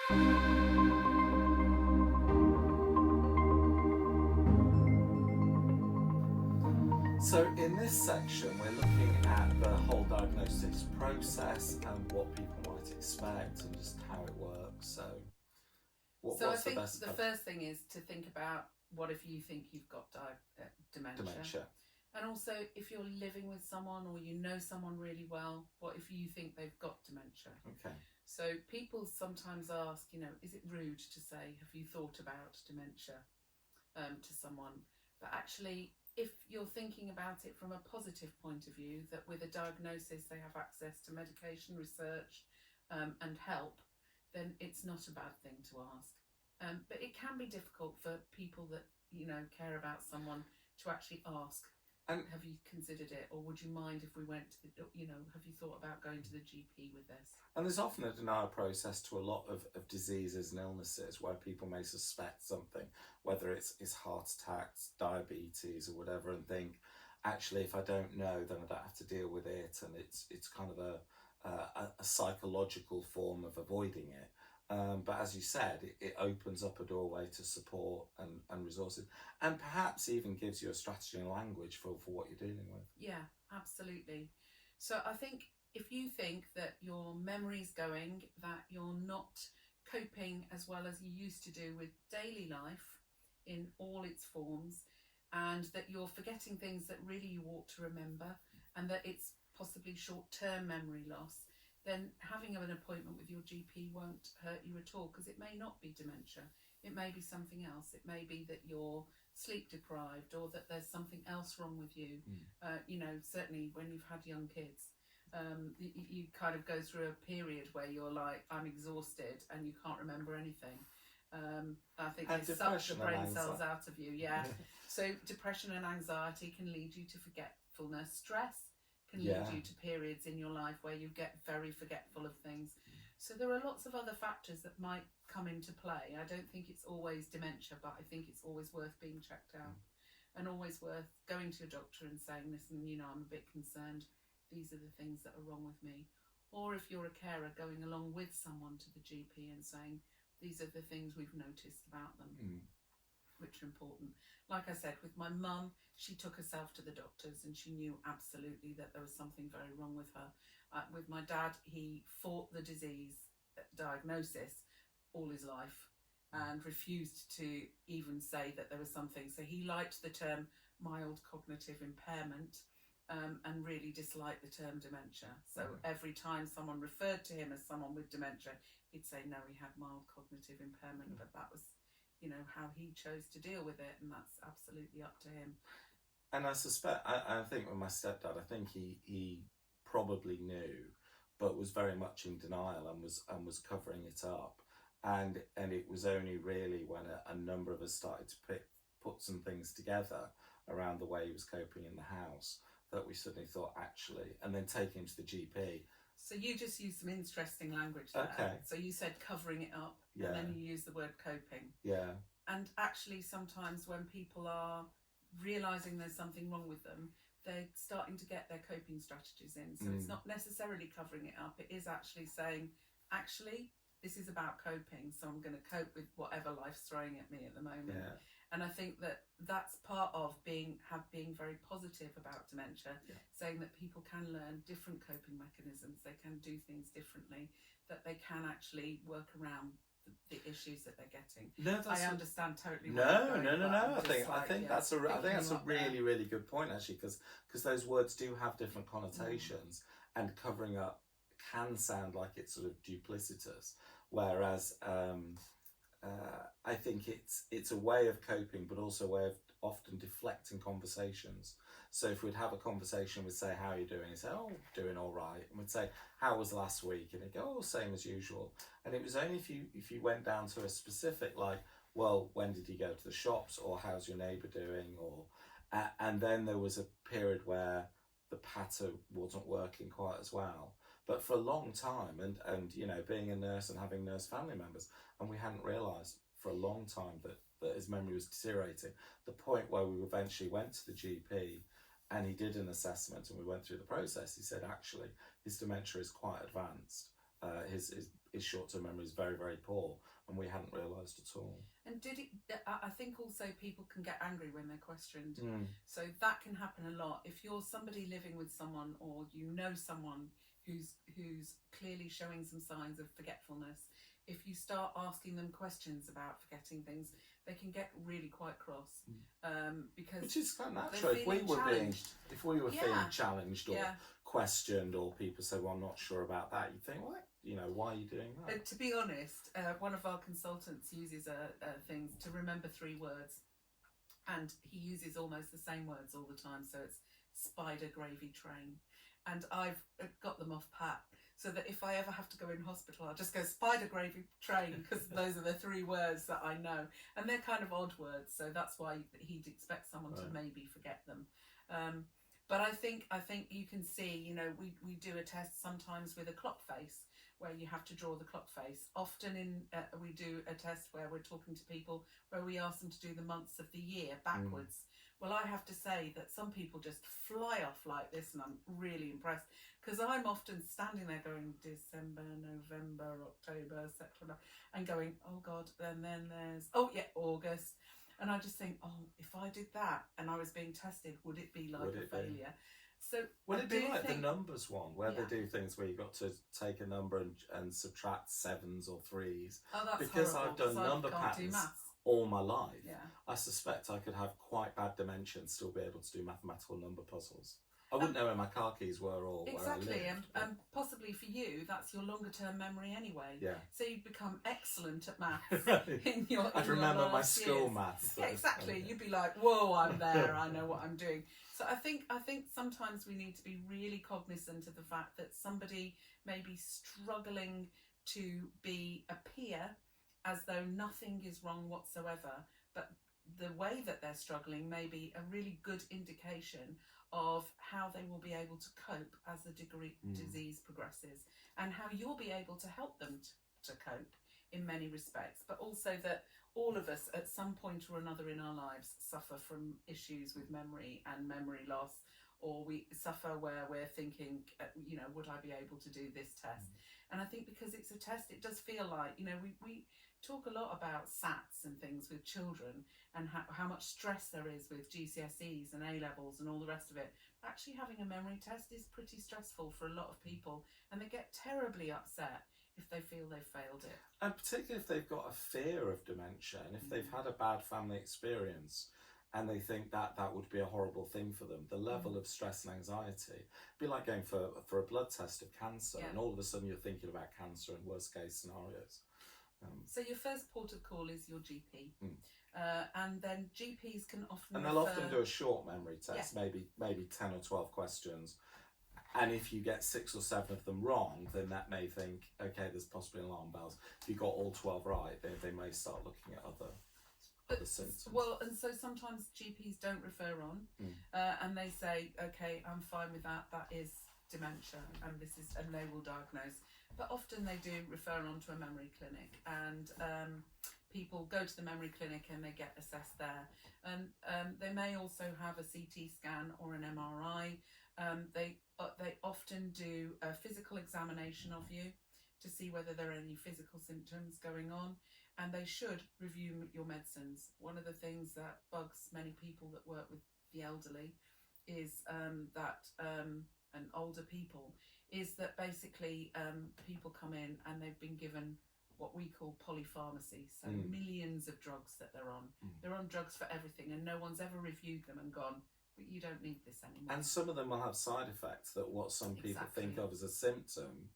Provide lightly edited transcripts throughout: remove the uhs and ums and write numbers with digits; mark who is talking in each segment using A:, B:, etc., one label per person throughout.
A: So in this section, we're looking at the whole diagnosis process and what people might expect and just how it works. So,
B: I
A: what's
B: think
A: the best?
B: the first thing is to think about what if you think you've got dementia. And also, if you're living with someone or you know someone really well, what if you think they've got dementia?
A: Okay.
B: So people sometimes ask, is it rude to say, have you thought about dementia to someone? But actually, if you're thinking about it from a positive point of view, that with a diagnosis they have access to medication, research and help, then it's not a bad thing to ask. But it can be difficult for people that, care about someone to actually ask,
A: And
B: have you considered it? Or would you mind if we went to have you thought about going to the GP with this?
A: And there's often a denial process to a lot of diseases and illnesses where people may suspect something, whether it's heart attacks, diabetes or whatever, and think, actually, if I don't know, then I don't have to deal with it. And it's kind of a psychological form of avoiding it. But as you said, it opens up a doorway to support and resources, and perhaps even gives you a strategy and language for what you're dealing with.
B: Yeah, absolutely. So I think if you think that your memory's going, that you're not coping as well as you used to do with daily life in all its forms, and that you're forgetting things that really you ought to remember, and that it's possibly short-term memory loss, then having an appointment with your GP won't hurt you at all, because it may not be dementia. It may be something else. It may be that you're sleep deprived, or that there's something else wrong with you. Certainly when you've had young kids, you kind of go through a period where you're like, I'm exhausted, and you can't remember anything. I think they suck the brain cells out of you. Yeah. So depression and anxiety can lead you to forgetfulness. Stress can lead you to periods in your life where you get very forgetful of things. So there are lots of other factors that might come into play. I don't think it's always dementia, but I think it's always worth being checked out, and always worth going to your doctor and saying, listen, I'm a bit concerned. These are the things that are wrong with me. Or if you're a carer, going along with someone to the GP and saying, these are the things we've noticed about them, which are important. Like I said, with my mum, she took herself to the doctors and she knew absolutely that there was something very wrong with her. With my dad, he fought the disease diagnosis all his life and refused to even say that there was something. So he liked the term mild cognitive impairment and really disliked the term dementia. So every time someone referred to him as someone with dementia, he'd say, no, he had mild cognitive impairment, but that was how he chose to deal with it, and that's absolutely up to him.
A: And I suspect, I think with my stepdad, I think he probably knew, but was very much in denial and was covering it up. And it was only really when a number of us started to put some things together around the way he was coping in the house that we suddenly thought, actually, and then taking him to the GP.
B: So you just used some interesting language there.
A: Okay.
B: So you said covering it up, and then you used the word coping.
A: Yeah.
B: And actually sometimes when people are realising there's something wrong with them, they're starting to get their coping strategies in. So it's not necessarily covering it up. It is actually saying, actually, this is about coping. So I'm going to cope with whatever life's throwing at me at the moment.
A: Yeah.
B: And I think that's part of being very positive about dementia, saying that people can learn different coping mechanisms, they can do things differently, that they can actually work around the issues that they're getting. I understand totally.
A: No. I think that's a really, really good point, actually, because those words do have different connotations, and covering up can sound like it's sort of duplicitous, whereas I think it's a way of coping, but also a way of often deflecting conversations. So if we'd have a conversation, we'd say, how are you doing? And say, oh, doing all right. And we'd say, how was last week? And they'd go, oh, same as usual. And it was only if you went down to a specific, like, well, when did you go to the shops? Or how's your neighbour doing? Or and then there was a period where the patter wasn't working quite as well. But for a long time, and being a nurse and having nurse family members, and we hadn't realised for a long time that his memory was deteriorating. The point where we eventually went to the GP and he did an assessment and we went through the process, he said, actually, his dementia is quite advanced. His his short-term memory is very, very poor, and we hadn't realised at all.
B: And I think also people can get angry when they're questioned.
A: Mm.
B: So that can happen a lot. If you're somebody living with someone, or you know someone who's clearly showing some signs of forgetfulness, if you start asking them questions about forgetting things, they can get really quite cross. Because
A: which is quite natural. If we were feeling challenged or questioned, or people say, "Well, I'm not sure about that," you think, "What? Why are you doing that?"
B: To be honest, one of our consultants uses things to remember 3 words, and he uses almost the same words all the time. So it's spider gravy train, and I've got them off pat, so that if I ever have to go in hospital, I'll just go spider gravy train, because those are the 3 words that I know, and they're kind of odd words. So that's why he'd expect someone to maybe forget them. But I think you can see, we do a test sometimes with a clock face, where you have to draw the clock face. Often we do a test where we're talking to people, where we ask them to do the months of the year backwards. Well, I have to say that some people just fly off like this, and I'm really impressed, because I'm often standing there going December, November, October, September, and going, oh God, and then there's, August. And I just think, if I did that and I was being tested, would it be like a failure? So
A: would it be like the numbers one, where they do things where you've got to take a number and subtract 7s or 3s?
B: Oh, that's
A: because
B: horrible,
A: I've done number patterns all my life.
B: Yeah.
A: I suspect I could have quite bad dementia and still be able to do mathematical number puzzles. I wouldn't know where my car keys were or
B: exactly,
A: where I lived.
B: And possibly for you, that's your longer term memory anyway.
A: Yeah.
B: So you'd become excellent at maths
A: I'd remember my school maths.
B: Yeah, exactly. You'd be like, whoa, I'm there. I know what I'm doing. So I think sometimes we need to be really cognizant of the fact that somebody may be struggling to appear as though nothing is wrong whatsoever, but the way that they're struggling may be a really good indication of how they will be able to cope as the disease progresses, and how you'll be able to help them to cope in many respects, but also that all of us at some point or another in our lives suffer from issues with memory and memory loss, or we suffer where we're thinking, would I be able to do this test? And I think because it's a test, it does feel like, we talk a lot about SATs and things with children, and how much stress there is with GCSEs and A-levels and all the rest of it. Actually having a memory test is pretty stressful for a lot of people, and they get terribly upset if they feel they've failed it.
A: And particularly if they've got a fear of dementia, and if they've had a bad family experience and they think that would be a horrible thing for them, the level of stress and anxiety, it'd be like going for a blood test of cancer, and all of a sudden you're thinking about cancer and worst case scenarios.
B: So your first port of call is your GP, and then GPs can often
A: and they'll often do a short memory test, maybe 10 or 12 questions, and if you get 6 or 7 of them wrong, then that may think, okay, there's possibly alarm bells. If you got all 12 right, they may start looking at other symptoms.
B: Well, and so sometimes GPs don't refer on, and they say, okay, I'm fine with that is dementia, and they will diagnose. But often they do refer on to a memory clinic, and people go to the memory clinic and they get assessed there. And they may also have a CT scan or an MRI. They often do a physical examination of you to see whether there are any physical symptoms going on, and they should review your medicines. One of the things that bugs many people that work with the elderly is and older people, is that basically people come in and they've been given what we call polypharmacy, so millions of drugs that they're on. They're on drugs for everything, and no one's ever reviewed them and gone, but you don't need this anymore.
A: And some of them will have side effects that what some people think of as a symptom.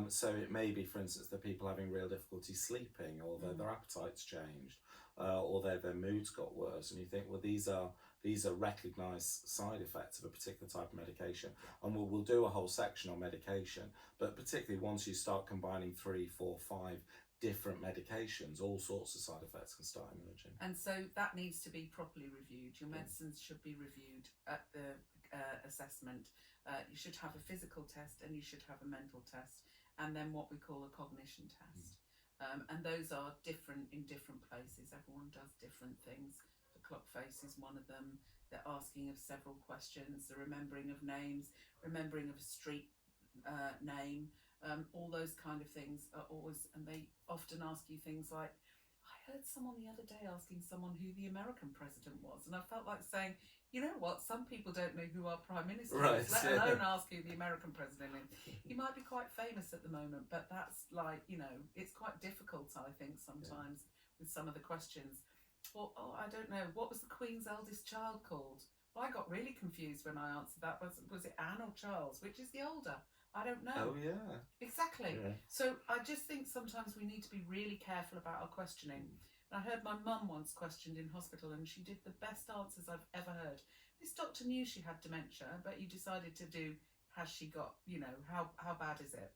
A: So it may be, for instance, that people having real difficulty sleeping, or their appetite's changed, or their mood's got worse, and you think, well, these are recognised side effects of a particular type of medication, and we'll do a whole section on medication. But particularly once you start combining 3, 4, 5 different medications, all sorts of side effects can start emerging.
B: And so that needs to be properly reviewed. Your medicines should be reviewed at the assessment. You should have a physical test, and you should have a mental test, and then what we call a cognition test. And those are different in different places. Everyone does different things. The clock face is one of them. They're asking of several questions, the remembering of names, remembering of a street name, all those kind of things are always, and they often ask you things like, I heard someone the other day asking someone who the American president was, and I felt like saying, you know what, some people don't know who our prime minister is, let alone ask who the American president is. He might be quite famous at the moment, but that's like, you know, it's quite difficult, I think, sometimes with some of the questions. Or, oh, I don't know, what was the Queen's eldest child called? Well, I got really confused when I answered that. Was it Anne or Charles? Which is the older? I don't know.
A: Oh, yeah.
B: Exactly.
A: Yeah.
B: So I just think sometimes we need to be really careful about our questioning. And I heard my mum once questioned in hospital, and she did the best answers I've ever heard. This doctor knew she had dementia, but he decided to do, has she got, you know, how bad is it?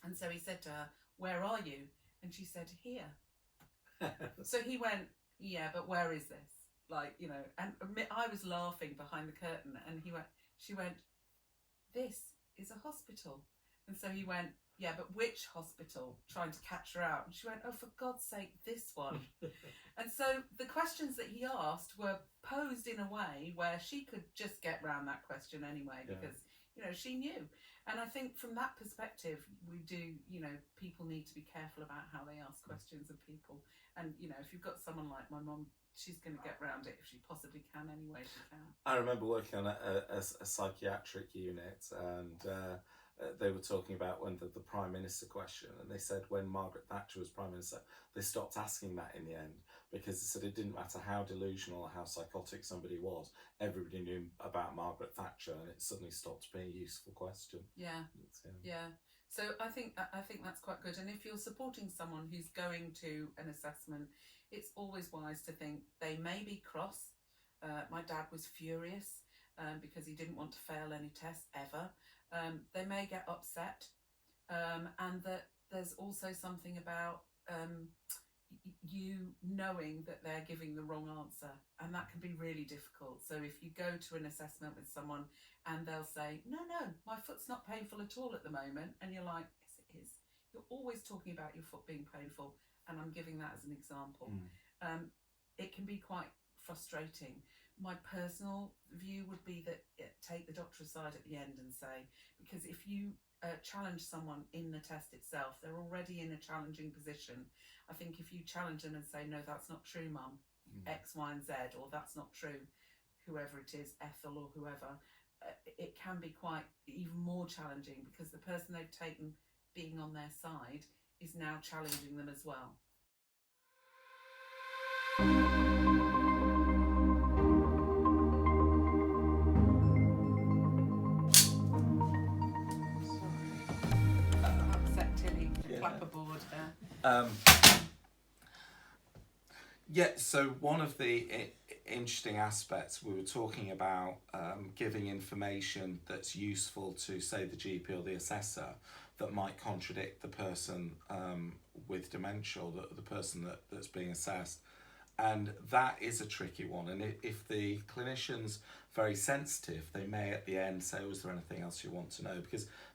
B: And so he said to her, where are you? And she said, here. So he went, yeah, but where is this? Like, you know, and I was laughing behind the curtain, and she went, this is a hospital. And so he went, yeah, but which hospital? Trying to catch her out. And she went, oh, for God's sake, this one. And so the questions that he asked were posed in a way where she could just get round that question anyway, because, you know, she knew. And I think from that perspective, we do, you know, people need to be careful about how they ask questions of people. And, you know, if you've got someone like my mum, she's going to get round it if she possibly can anyway, she can.
A: I remember working on a psychiatric unit, and they were talking about when the Prime Minister question, and they said when Margaret Thatcher was Prime Minister, they stopped asking that in the end, because they said it didn't matter how delusional or how psychotic somebody was, everybody knew about Margaret Thatcher, and it suddenly stopped being a useful question.
B: Yeah. So I think that's quite good. And if you're supporting someone who's going to an assessment, it's always wise to think they may be cross. My dad was furious because he didn't want to fail any tests ever. They may get upset, and that there's also something about you knowing that they're giving the wrong answer, and that can be really difficult. So if you go to an assessment with someone and they'll say, no, my foot's not painful at all at the moment, and you're like, yes it is. You're always talking about your foot being painful, and I'm giving that as an example. It can be quite frustrating. My personal view would be that take the doctor aside at the end and say, because if you challenge someone in the test itself, they're already in a challenging position. I think if you challenge them and say, no, that's not true, Mum, X, Y, and Z, or that's not true, whoever it is, Ethel or whoever, it can be quite even more challenging, because the person they've taken being on their side is now challenging them as well. Upset Tilly, clapperboard there.
A: So one of the interesting aspects, we were talking about giving information that's useful to, say, the GP or the assessor, that might contradict the person with dementia, or the person that's being assessed. And that is a tricky one. And if the clinician's very sensitive, they may at the end say, is there anything else you want to know?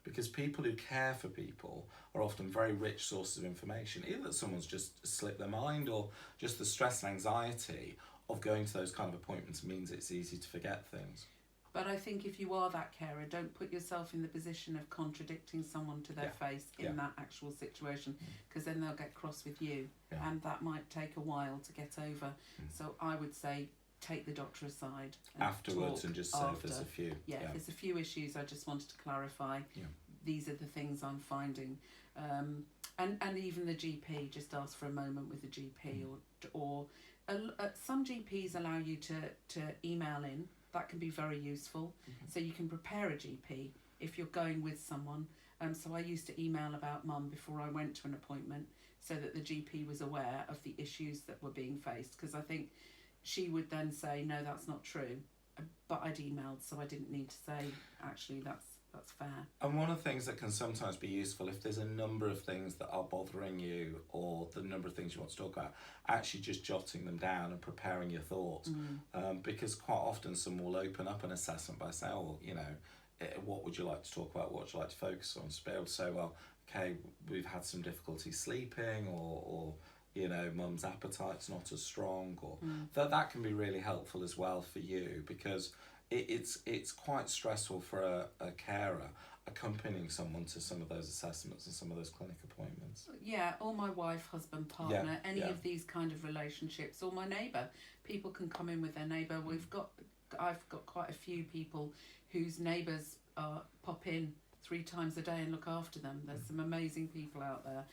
A: Because people who care for people are often very rich sources of information, either that someone's just slipped their mind, or just the stress and anxiety of going to those kind of appointments means it's easy to forget things.
B: But I think if you are that carer, don't put yourself in the position of contradicting someone to their face in that actual situation, because then they'll get cross with you, and that might take a while to get over. So I would say take the doctor aside and
A: afterwards, and just say if there's a few.
B: There's a few issues I just wanted to clarify. These are the things I'm finding. And even the GP, just ask for a moment with the GP, or some GPs allow you to email in. That can be very useful. So you can prepare a GP if you're going with someone. So I used to email about Mum before I went to an appointment, so that the GP was aware of the issues that were being faced, because I think she would then say, no, that's not true. But I'd emailed, so I didn't need to say, actually, that's fair.
A: And one of the things that can sometimes be useful, if there's a number of things that are bothering you, or the number of things you want to talk about, actually just jotting them down and preparing your thoughts. Because quite often someone will open up an assessment by saying, what would you like to talk about? What would you like to focus on? To be able to say, well, okay, we've had some difficulty sleeping, or Mum's appetite's not as strong, or that can be really helpful as well for you, because it's quite stressful for a carer. accompanying someone to some of those assessments and some of those clinic appointments.
B: Yeah, or my wife, husband, partner,
A: Yeah,
B: any
A: yeah.
B: of these kind of relationships, or my neighbour. People can come in with their neighbour. I've got quite a few people whose neighbours pop in 3 times a day and look after them. There's some amazing people out there,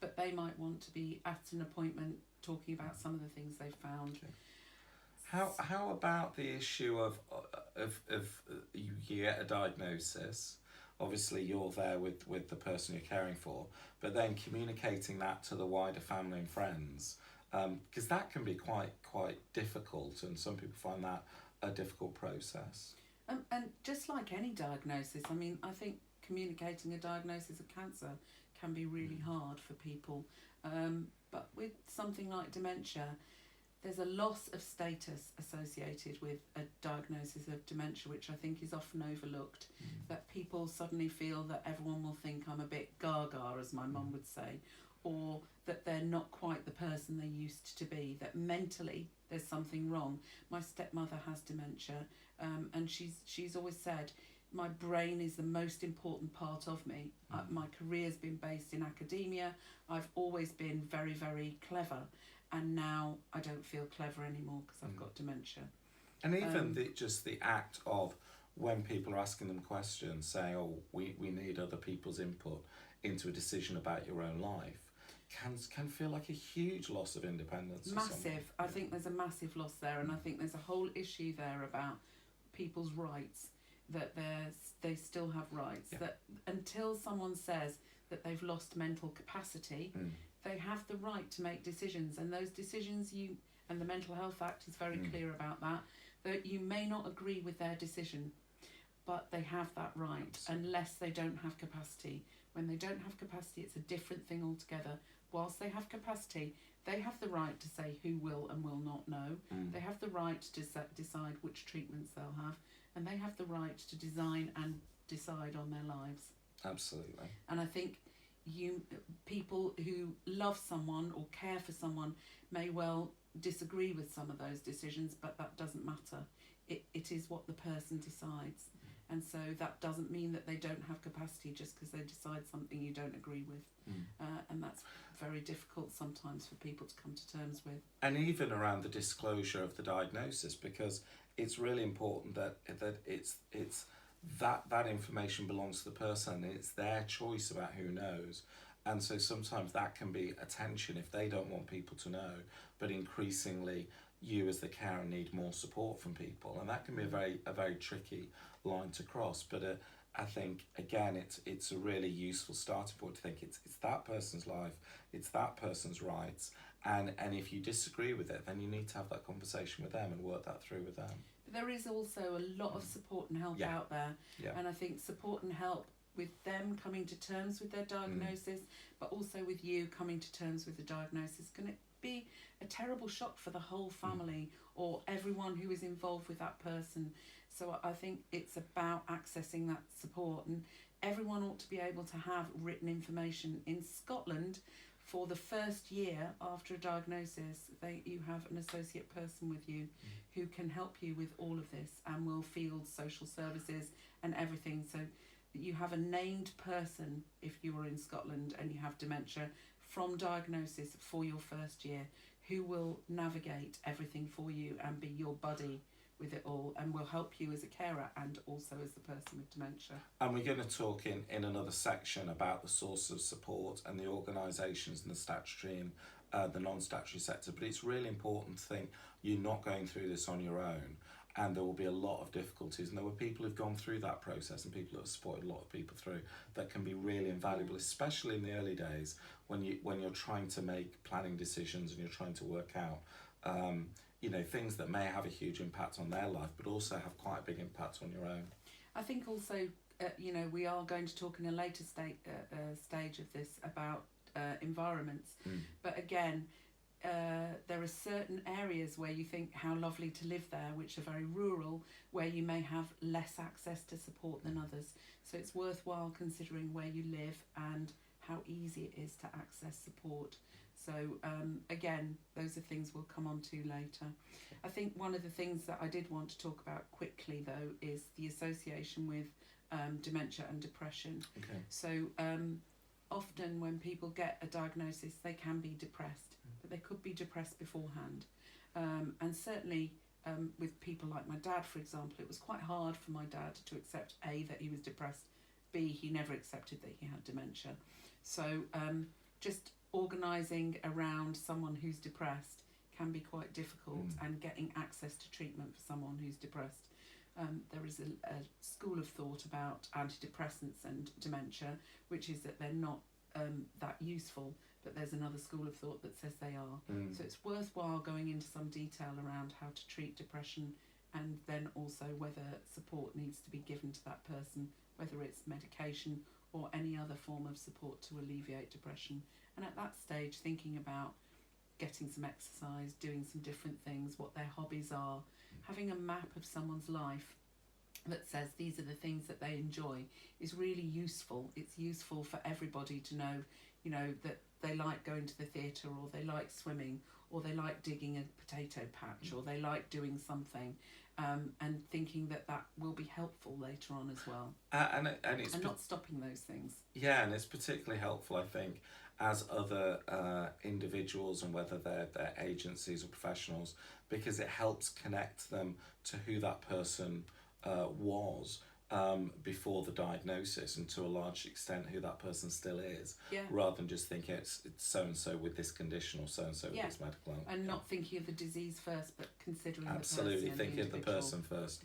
B: but they might want to be at an appointment talking about some of the things they've found.
A: Okay. How about the issue of you get a diagnosis? Obviously, you're there with the person you're caring for, but then communicating that to the wider family and friends, because that can be quite difficult, and some people find that a difficult process.
B: And just like any diagnosis, I mean, I think communicating a diagnosis of cancer can be really hard for people. But with something like dementia, there's a loss of status associated with a diagnosis of dementia, which I think is often overlooked. That people suddenly feel that everyone will think I'm a bit gaga, as my mum would say, or that they're not quite the person they used to be, that mentally there's something wrong. My stepmother has dementia, and she's always said, my brain is the most important part of me. My career's been based in academia. I've always been very, very clever, and now I don't feel clever anymore because I've got dementia.
A: And even just the act of, when people are asking them questions, saying, oh, we need other people's input into a decision about your own life, can feel like a huge loss of independence.
B: Massive. I think there's a massive loss there, and I think there's a whole issue there about people's rights, that they still have rights, that until someone says that they've lost mental capacity, they have the right to make decisions, and those decisions and the Mental Health Act is very clear about that you may not agree with their decision, but they have that right. Absolutely. Unless they don't have capacity. When they don't have capacity, it's a different thing altogether. Whilst they have capacity, they have the right to say who will and will not know. They have the right to decide which treatments they'll have, and they have the right to design and decide on their lives.
A: Absolutely.
B: And I think people who love someone or care for someone may well disagree with some of those decisions, but that doesn't matter. It is what the person decides. And so that doesn't mean that they don't have capacity just because they decide something you don't agree with. And that's very difficult sometimes for people to come to terms with.
A: And even around the disclosure of the diagnosis, because it's really important that it's that information belongs to the person. It's their choice about who knows. And so sometimes that can be a tension if they don't want people to know, but increasingly you as the carer need more support from people, and that can be a very tricky line to cross. But I think again it's a really useful starting point to think it's that person's life, it's that person's rights, and if you disagree with it, then you need to have that conversation with them and work that through with them.
B: But there is also a lot of support and help out there, and I think support and help with them coming to terms with their diagnosis, but also with you coming to terms with the diagnosis, can it be a terrible shock for the whole family or everyone who is involved with that person. So I think it's about accessing that support, and everyone ought to be able to have written information. In Scotland, for the first year after a diagnosis, you have an associate person with you who can help you with all of this and will field social services and everything. So you have a named person if you are in Scotland and you have dementia from diagnosis for your first year, who will navigate everything for you and be your buddy with it all, and will help you as a carer and also as the person with dementia.
A: And we're going to talk in another section about the source of support and the organisations and the statutory and the non-statutory sector, but it's really important to think you're not going through this on your own, and there will be a lot of difficulties, and there were people who've gone through that process and people that have supported a lot of people through that can be really invaluable, especially in the early days when you're trying to make planning decisions and you're trying to work out things that may have a huge impact on their life but also have quite a big impact on your own.
B: I think also we are going to talk in a later stage of this about environments, but again there are certain areas where you think how lovely to live there, which are very rural, where you may have less access to support than others. So it's worthwhile considering where you live and how easy it is to access support. So again, those are things we'll come on to later. I think one of the things that I did want to talk about quickly though is the association with dementia and depression.
A: Okay.
B: So often when people get a diagnosis, they can be depressed, but they could be depressed beforehand. And certainly with people like my dad, for example, it was quite hard for my dad to accept A, that he was depressed, B, he never accepted that he had dementia. So just organising around someone who's depressed can be quite difficult, and getting access to treatment for someone who's depressed. There is a school of thought about antidepressants and dementia, which is that they're not that useful, but there's another school of thought that says they are. So it's worthwhile going into some detail around how to treat depression, and then also whether support needs to be given to that person, whether it's medication or any other form of support to alleviate depression. And at that stage, thinking about getting some exercise, doing some different things, what their hobbies are, having a map of someone's life that says these are the things that they enjoy is really useful. It's useful for everybody to know, you know, that they like going to the theatre, or they like swimming, or they like digging a potato patch, or they like doing something, and thinking that that will be helpful later on as well.
A: And
B: not stopping those things.
A: Yeah, and it's particularly helpful, I think, as other individuals, and whether they're agencies or professionals, because it helps connect them to who that person was before the diagnosis, and to a large extent who that person still is, rather than just thinking it's so-and-so with this condition, or so-and-so with this medical outcome.
B: And not thinking of the disease first, but considering
A: absolutely
B: the person,
A: thinking of the person first.